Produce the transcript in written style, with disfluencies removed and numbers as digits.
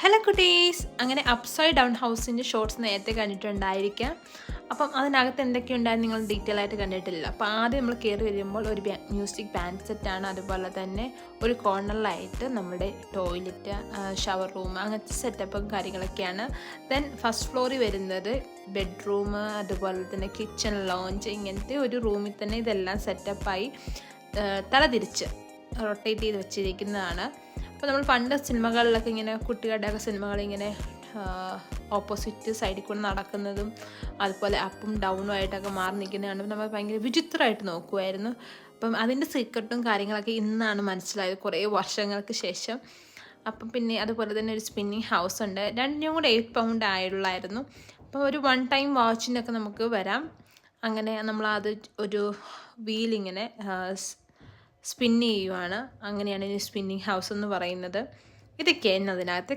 Hello കുട്ടീസ്, അങ്ങനെ upside down ഹൗസിൻ്റെ shorts നേരത്തെ കണ്ടിട്ടുണ്ടായിരിക്കാം. അപ്പം അതിനകത്ത് എന്തൊക്കെയുണ്ടായിരുന്നു നിങ്ങൾ ഡീറ്റെയിൽ ആയിട്ട് കണ്ടിട്ടില്ല. അപ്പോൾ ആദ്യം നമ്മൾ കയറി വരുമ്പോൾ ഒരു മ്യൂസിക് ബാൻഡ് സെറ്റാണ്. അതുപോലെ തന്നെ ഒരു കോർണറിലായിട്ട് നമ്മുടെ ടോയ്ലറ്റ്, ഷവർ റൂം, അങ്ങനത്തെ സെറ്റപ്പും കാര്യങ്ങളൊക്കെയാണ്. ദെൻ ഫസ്റ്റ് ഫ്ലോറിൽ വരുന്നത് ബെഡ്റൂം, അതുപോലെ തന്നെ കിച്ചൺ, ലോഞ്ച്, ഇങ്ങനത്തെ ഒരു റൂമിൽ തന്നെ ഇതെല്ലാം സെറ്റപ്പായി തലതിരിച്ച് റൊട്ടേറ്റ് ചെയ്ത് വെച്ചിരിക്കുന്നതാണ്. അപ്പോൾ നമ്മൾ പണ്ട് സിനിമകളിലൊക്കെ ഇങ്ങനെ കുട്ടികളുടെയൊക്കെ സിനിമകളിങ്ങനെ ഓപ്പോസിറ്റ് സൈഡിൽ കൂടെ നടക്കുന്നതും അതുപോലെ അപ്പും ഡൗണും ആയിട്ടൊക്കെ മാറി നിൽക്കുന്നതാണ് നമ്മൾ ഭയങ്കര വിചിത്രമായിട്ട് നോക്കുമായിരുന്നു. അപ്പം അതിൻ്റെ സീക്രട്ടും കാര്യങ്ങളൊക്കെ ഇന്നാണ് മനസ്സിലായത്, കുറേ വർഷങ്ങൾക്ക് ശേഷം. അപ്പം പിന്നെ അതുപോലെ തന്നെ ഒരു സ്പിന്നിങ് ഹൗസ് ഉണ്ട്. രണ്ടിനും കൂടെ 8 പൗണ്ട് ആയുള്ളായിരുന്നു. അപ്പോൾ ഒരു വൺ ടൈം വാച്ചിനൊക്കെ നമുക്ക് വരാം. അങ്ങനെ നമ്മളത് ഒരു വീലിങ്ങനെ സ്പിൻ ചെയ്യുവാണ്. അങ്ങനെയാണ് ഈ സ്പിന്നിങ് ഹൗസ് എന്ന് പറയുന്നത്. ഇതൊക്കെയായിരുന്നു അതിനകത്ത്